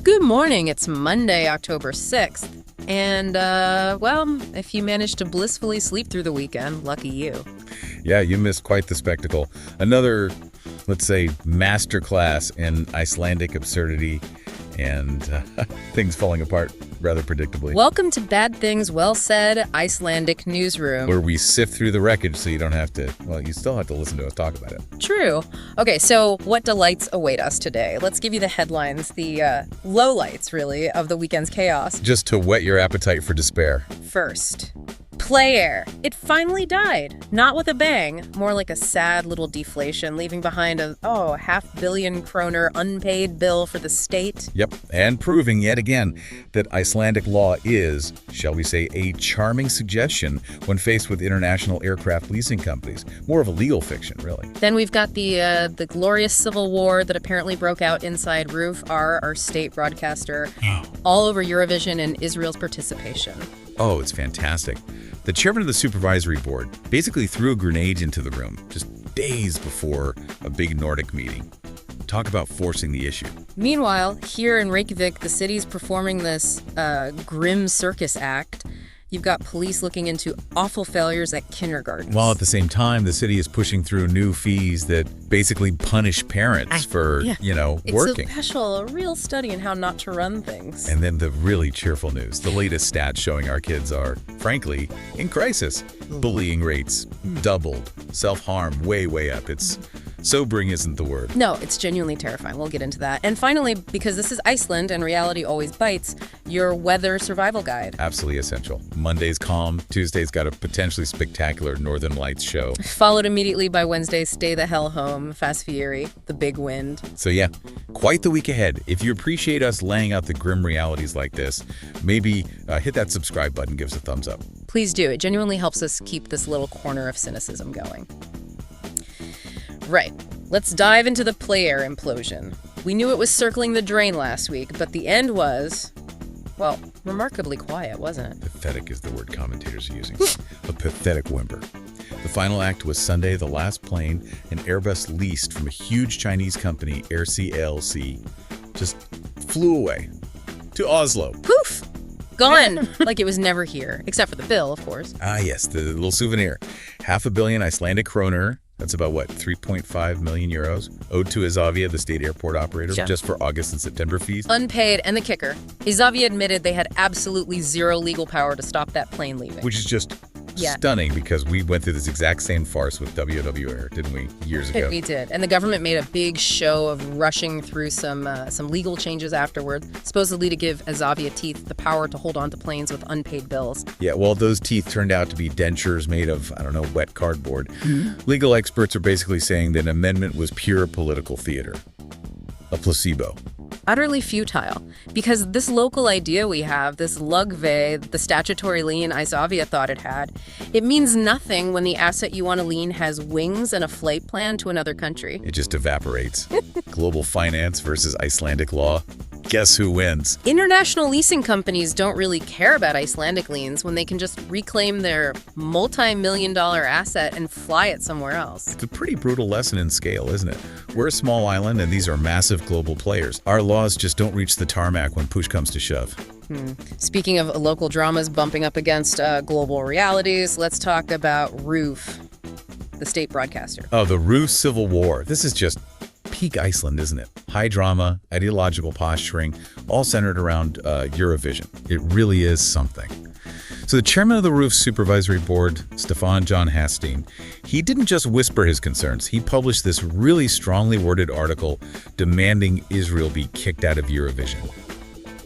Good morning. It's Monday, October 6th. And, well, if you managed to blissfully sleep through the weekend, lucky you. Yeah, you missed quite the spectacle. Another, let's say, masterclass in Icelandic absurdity and things falling apart rather predictably. Welcome to Bad Things Well Said, Icelandic Newsroom. Where we sift through the wreckage so you don't have to, well, you still have to listen to us talk about it. True. Okay, so what delights await us today? Let's give you the headlines, the lowlights, really, of the weekend's chaos. Just to whet your appetite for despair. First, Play Air. It finally died. Not with a bang, more like a sad little deflation, leaving behind a, $500 million kroner unpaid bill for the state. Yep, and proving yet again that Icelandic law is, shall we say, a charming suggestion when faced with international aircraft leasing companies. More of a legal fiction, really. Then we've got the glorious civil war that apparently broke out inside Roof, our state broadcaster, all over Eurovision and Israel's participation. Oh, it's fantastic. The chairman of the supervisory board basically threw a grenade into the room just days before a big Nordic meeting. Talk about forcing the issue. Meanwhile, here in Reykjavík, the city's performing this grim circus act. You've got police looking into awful failures at kindergartens. While at the same time, the city is pushing through new fees that basically punish parents for, working. It's a real study in how not to run things. And then the really cheerful news. The latest stats showing our kids are, frankly, in crisis. Bullying rates doubled. Self-harm way up. It's sobering isn't the word. No, it's genuinely terrifying. We'll get into that. And finally, because this is Iceland and reality always bites, your weather survival guide. Absolutely essential. Monday's calm. Tuesday's got a potentially spectacular Northern Lights show. Followed immediately by Wednesday's Stay the Hell Home, Fast Fieri, the big wind. So yeah, quite the week ahead. If you appreciate us laying out the grim realities like this, maybe hit that subscribe button, give us a thumbs up. Please do. It genuinely helps us keep this little corner of cynicism going. Right. Let's dive into the Play Air implosion. We knew it was circling the drain last week, but the end was, well, remarkably quiet, wasn't it? Pathetic is the word commentators are using. A pathetic whimper. The final act was Sunday. The last plane, an Airbus leased from a huge Chinese company, RCLC, just flew away to Oslo. Poof! Gone! Like it was never here, except for the bill, of course. Ah, yes, the little souvenir. 500 million Icelandic kroner. That's about, 3.5 million euros owed to Isavia, the state airport operator, just for August and September fees. Unpaid, and the kicker. Isavia admitted they had absolutely zero legal power to stop that plane leaving. Which is just stunning because we went through this exact same farce with WW Air, didn't we, years ago? We did. And the government made a big show of rushing through some legal changes afterwards, supposedly to give Isavia teeth the power to hold on to planes with unpaid bills. Yeah, well, those teeth turned out to be dentures made of, wet cardboard. Legal experts are basically saying that an amendment was pure political theater. A placebo. Utterly futile, because this local idea we have, this lugve, the statutory lien Isavia thought it had, it means nothing when the asset you want to lien has wings and a flight plan to another country. It just evaporates. Global finance versus Icelandic law. Guess who wins? International leasing companies don't really care about Icelandic liens when they can just reclaim their multi-million-dollar asset and fly it somewhere else. It's a pretty brutal lesson in scale, isn't it? We're a small island and these are massive global players. Our laws just don't reach the tarmac when push comes to shove. Speaking of local dramas bumping up against global realities, let's talk about Roof, the state broadcaster. Oh, the Roof Civil War. This is just peak Iceland, isn't it? High drama, ideological posturing, all centered around Eurovision. It really is something. So the chairman of the Roof Supervisory Board, Stefan John Hastine, he didn't just whisper his concerns. He published this really strongly worded article demanding Israel be kicked out of Eurovision.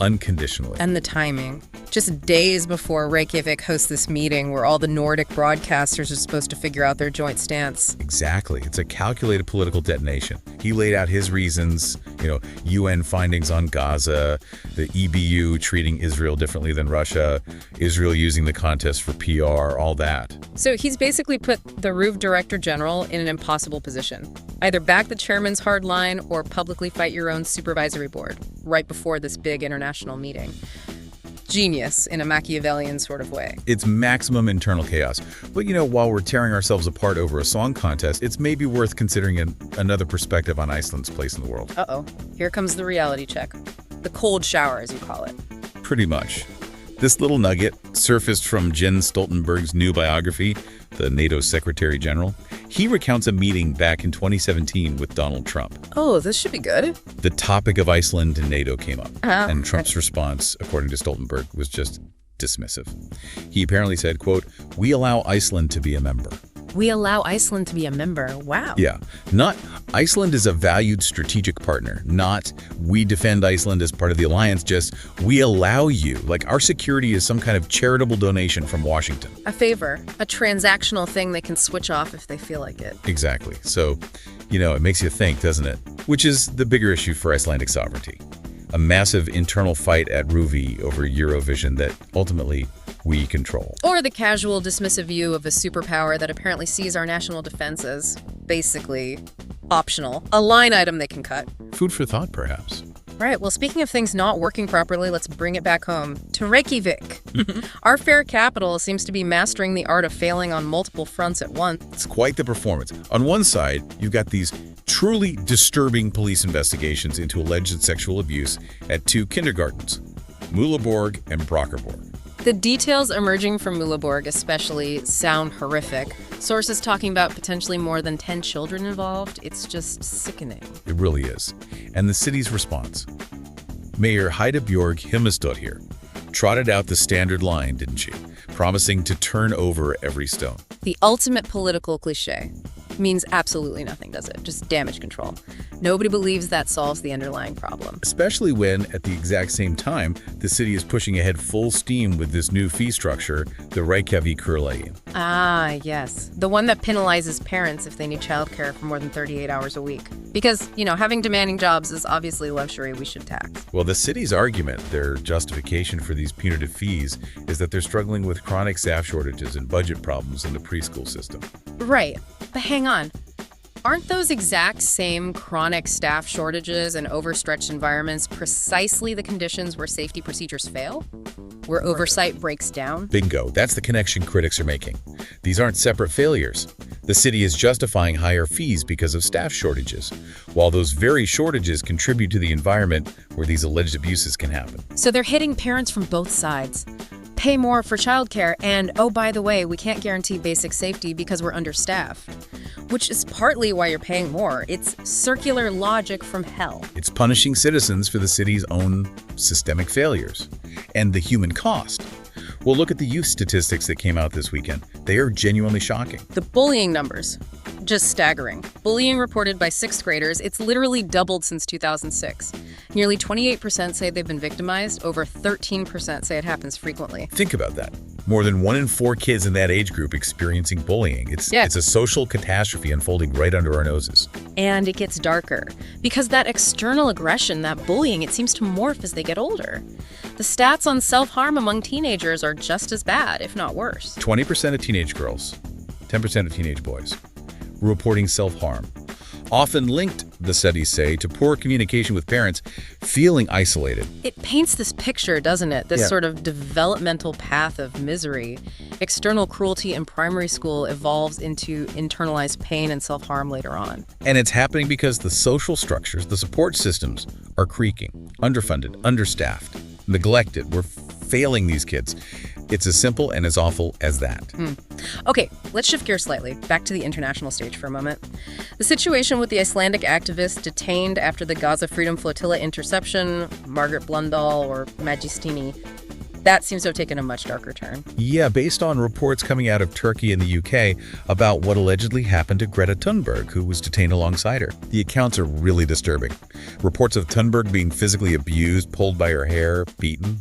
Unconditionally. And the timing. Just days before Reykjavík hosts this meeting where all the Nordic broadcasters are supposed to figure out their joint stance. Exactly. It's a calculated political detonation. He laid out his reasons, UN findings on Gaza, the EBU treating Israel differently than Russia, Israel using the contest for PR, all that. So he's basically put the Roof Director General in an impossible position. Either back the chairman's hard line or publicly fight your own supervisory board right before this big international meeting. Genius in a Machiavellian sort of way. It's maximum internal chaos. But while we're tearing ourselves apart over a song contest, it's maybe worth considering another perspective on Iceland's place in the world. Here comes the reality check. The cold shower, as you call it. Pretty much. This little nugget surfaced from Jens Stoltenberg's new biography, the NATO Secretary General. He recounts a meeting back in 2017 with Donald Trump. Oh, this should be good. The topic of Iceland and NATO came up, and Trump's response, according to Stoltenberg, was just dismissive. He apparently said, quote, "We allow Iceland to be a member." We allow Iceland to be a member. Wow. Yeah, not Iceland is a valued strategic partner, not we defend Iceland as part of the alliance, just we allow you. Like our security is some kind of charitable donation from Washington. A favor, a transactional thing they can switch off if they feel like it. Exactly. So, it makes you think, doesn't it? Which is the bigger issue for Icelandic sovereignty. A massive internal fight at Reykjavík over Eurovision that ultimately we control. Or the casual, dismissive view of a superpower that apparently sees our national defense as basically optional. A line item they can cut. Food for thought, perhaps. Right, well, speaking of things not working properly, let's bring it back home to Reykjavík. Our fair capital seems to be mastering the art of failing on multiple fronts at once. It's quite the performance. On one side, you've got these truly disturbing police investigations into alleged sexual abuse at two kindergartens, Muleborg and Brockerborg. The details emerging from Muleborg especially sound horrific. Sources talking about potentially more than 10 children involved. It's just sickening. It really is. And the city's response. Mayor Heide Bjorg Himmelsdottir trotted out the standard line, didn't she? Promising to turn over every stone. The ultimate political cliche. Means absolutely nothing, does it? Just damage control. Nobody believes that solves the underlying problem. Especially when, at the exact same time, the city is pushing ahead full steam with this new fee structure, the Reykjavík Kurlagin. Ah, yes. The one that penalizes parents if they need childcare for more than 38 hours a week. Because, having demanding jobs is obviously a luxury we should tax. Well, the city's argument, their justification for these punitive fees, is that they're struggling with chronic staff shortages and budget problems in the preschool system. Right. But hang on. Aren't those exact same chronic staff shortages and overstretched environments precisely the conditions where safety procedures fail? Where oversight breaks down? Bingo. That's the connection critics are making. These aren't separate failures. The city is justifying higher fees because of staff shortages, while those very shortages contribute to the environment where these alleged abuses can happen. So they're hitting parents from both sides. Pay more for childcare, and oh, by the way, we can't guarantee basic safety because we're understaffed. Which is partly why you're paying more. It's circular logic from hell. It's punishing citizens for the city's own systemic failures. And the human cost. Well, look at the youth statistics that came out this weekend. They are genuinely shocking. The bullying numbers, just staggering. Bullying reported by 6th graders, it's literally doubled since 2006. Nearly 28% say they've been victimized. Over 13% say it happens frequently. Think about that. More than 1 in 4 kids in that age group experiencing bullying. It's a social catastrophe unfolding right under our noses. And it gets darker. Because that external aggression, that bullying, it seems to morph as they get older. The stats on self-harm among teenagers are just as bad, if not worse. 20% of teenage girls, 10% of teenage boys reporting self-harm. Often linked, the studies say, to poor communication with parents, feeling isolated. It paints this picture, doesn't it? This sort of developmental path of misery. External cruelty in primary school evolves into internalized pain and self-harm later on. And it's happening because the social structures, the support systems, are creaking, underfunded, understaffed, neglected. We're failing these kids. It's as simple and as awful as that. Okay, let's shift gears slightly, back to the international stage for a moment. The situation with the Icelandic activist detained after the Gaza Freedom Flotilla interception, Margaret Blundell or Magistini, that seems to have taken a much darker turn. Yeah, based on reports coming out of Turkey and the UK about what allegedly happened to Greta Thunberg, who was detained alongside her. The accounts are really disturbing. Reports of Thunberg being physically abused, pulled by her hair, beaten.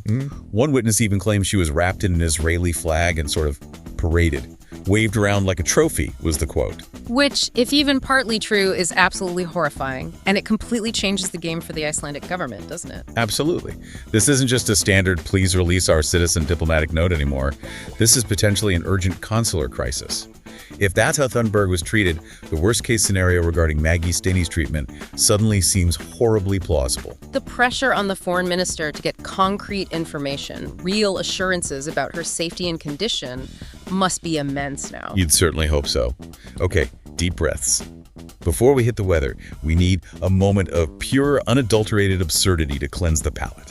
One witness even claims she was wrapped in an Israeli flag and sort of paraded. Waved around like a trophy, was the quote. Which, if even partly true, is absolutely horrifying. And it completely changes the game for the Icelandic government, doesn't it? Absolutely. This isn't just a standard please release our citizen diplomatic note anymore. This is potentially an urgent consular crisis. If that's how Thunberg was treated, the worst-case scenario regarding Maggie Stinney's treatment suddenly seems horribly plausible. The pressure on the foreign minister to get concrete information, real assurances about her safety and condition, must be immense now. You'd certainly hope so. Okay, deep breaths. Before we hit the weather, we need a moment of pure, unadulterated absurdity to cleanse the palate.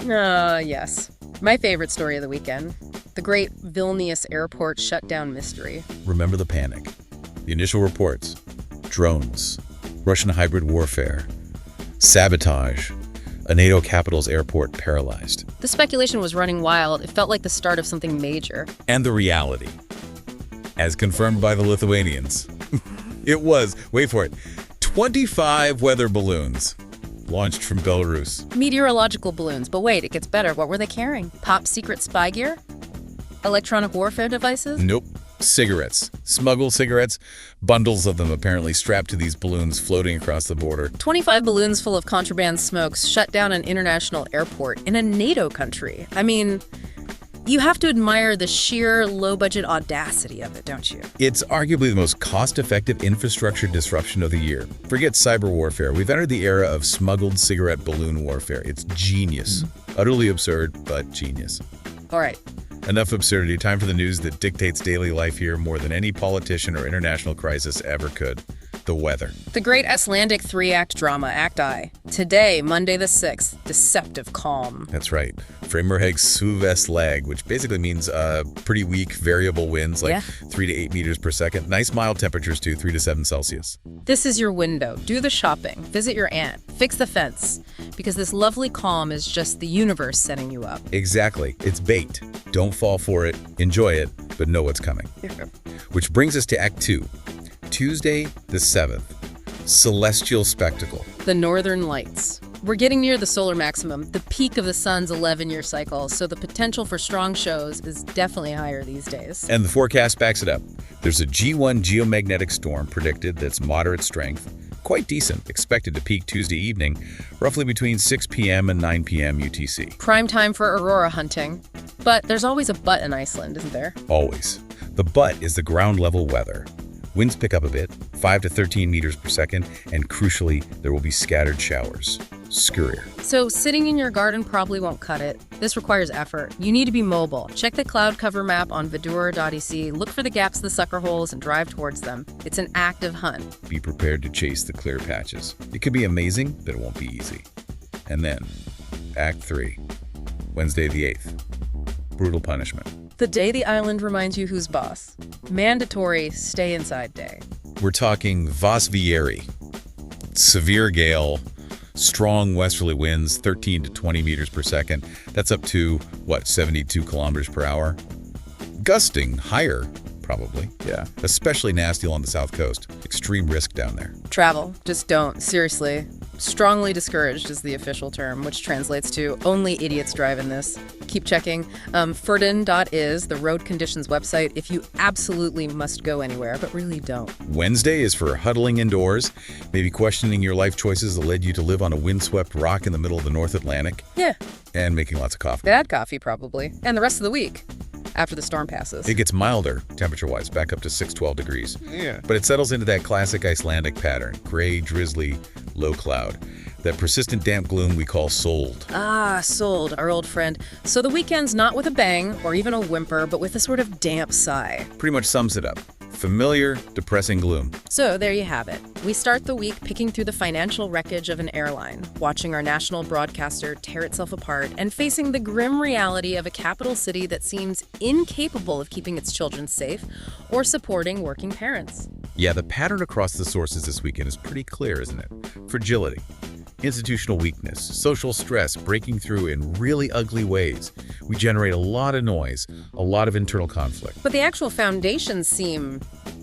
Yes. My favorite story of the weekend. The great Vilnius airport shutdown mystery. Remember the panic. The initial reports. Drones. Russian hybrid warfare. Sabotage. A NATO capital's airport paralyzed. The speculation was running wild. It felt like the start of something major. And the reality. As confirmed by the Lithuanians. It was, wait for it, 25 weather balloons launched from Belarus. Meteorological balloons. But wait, it gets better. What were they carrying? Top secret spy gear? Electronic warfare devices? Nope. Cigarettes. Smuggled cigarettes. Bundles of them apparently strapped to these balloons floating across the border. 25 balloons full of contraband smokes shut down an international airport in a NATO country. I mean, you have to admire the sheer low-budget audacity of it, don't you? It's arguably the most cost-effective infrastructure disruption of the year. Forget cyber warfare. We've entered the era of smuggled cigarette balloon warfare. It's genius. Utterly absurd, but genius. All right. Enough absurdity. Time for the news that dictates daily life here more than any politician or international crisis ever could. The weather. The great Icelandic three-act drama, Act I. Today, Monday the 6th, deceptive calm. That's right. Fremurheg Suðvestlæg, which basically means pretty weak, variable winds, like 3 to 8 meters per second. Nice mild temperatures too, 3 to 7 Celsius. This is your window. Do the shopping. Visit your aunt. Fix the fence. Because this lovely calm is just the universe setting you up. Exactly. It's bait. Don't fall for it. Enjoy it, but know what's coming. Which brings us to Act 2. Tuesday the 7th. Celestial spectacle. The Northern Lights. We're getting near the solar maximum, the peak of the sun's 11-year cycle, so the potential for strong shows is definitely higher these days. And the forecast backs it up. There's a G1 geomagnetic storm predicted that's moderate strength, quite decent, expected to peak Tuesday evening, roughly between 6 p.m. and 9 p.m. UTC. Prime time for Aurora hunting. But there's always a but in Iceland, isn't there? Always. The but is the ground level weather. Winds pick up a bit, 5 to 13 meters per second, and crucially, there will be scattered showers. Scurrier. So sitting in your garden probably won't cut it. This requires effort. You need to be mobile. Check the cloud cover map on vidura.ec, look for the gaps, the sucker holes, and drive towards them. It's an active hunt. Be prepared to chase the clear patches. It could be amazing, but it won't be easy. And then, Act 3, Wednesday the 8th. Brutal punishment. The day the island reminds you who's boss. Mandatory stay inside day. We're talking Vasvieri. Severe gale, strong westerly winds, 13 to 20 meters per second. That's up to, 72 kilometers per hour? Gusting higher, probably. Yeah. Especially nasty along the south coast. Extreme risk down there. Travel. Just don't. Seriously. Strongly discouraged is the official term, which translates to only idiots drive in this. Keep checking. Furdin.is, the road conditions website, if you absolutely must go anywhere, but really don't. Wednesday is for huddling indoors, maybe questioning your life choices that led you to live on a windswept rock in the middle of the North Atlantic. Yeah. And making lots of coffee. Bad coffee, probably. And the rest of the week, after the storm passes. It gets milder, temperature-wise, back up to 6-12 degrees. Yeah. But it settles into that classic Icelandic pattern. Gray, drizzly, low cloud. That persistent damp gloom we call sold. Ah, sold, our old friend. So the weekend's not with a bang or even a whimper, but with a sort of damp sigh. Pretty much sums it up. Familiar, depressing gloom. So there you have it. We start the week picking through the financial wreckage of an airline, watching our national broadcaster tear itself apart, and facing the grim reality of a capital city that seems incapable of keeping its children safe or supporting working parents. Yeah, the pattern across the sources this weekend is pretty clear, isn't it? Fragility, institutional weakness, social stress breaking through in really ugly ways. We generate a lot of noise, a lot of internal conflict. But the actual foundations seem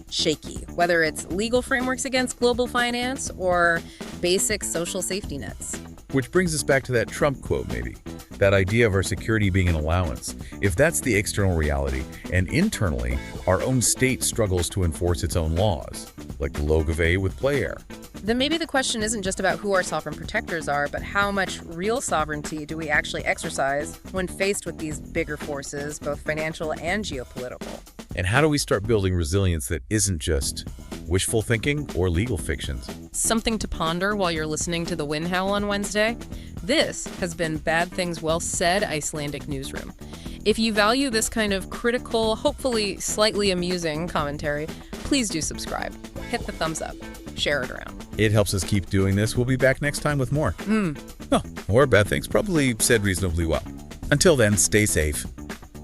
shaky, whether it's legal frameworks against global finance or basic social safety nets. Which brings us back to that Trump quote, maybe. That idea of our security being an allowance. If that's the external reality, and internally, our own state struggles to enforce its own laws, like the Logave with Play Air. Then maybe the question isn't just about who our sovereign protectors are, but how much real sovereignty do we actually exercise when faced with these bigger forces, both financial and geopolitical? And how do we start building resilience that isn't just wishful thinking or legal fictions? Something to ponder while you're listening to the wind howl on Wednesday? This has been Bad Things Well Said Icelandic Newsroom. If you value this kind of critical, hopefully slightly amusing commentary, please do subscribe. Hit the thumbs up. share it around. It helps us keep doing this. We'll be back next time with more. Oh, or bad things, probably said reasonably well. Until then, stay safe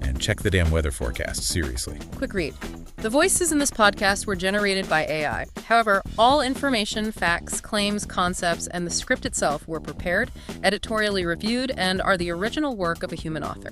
and check the damn weather forecast, seriously. Quick read. The voices in this podcast were generated by AI. However, all information, facts, claims, concepts, and the script itself were prepared, editorially reviewed, and are the original work of a human author.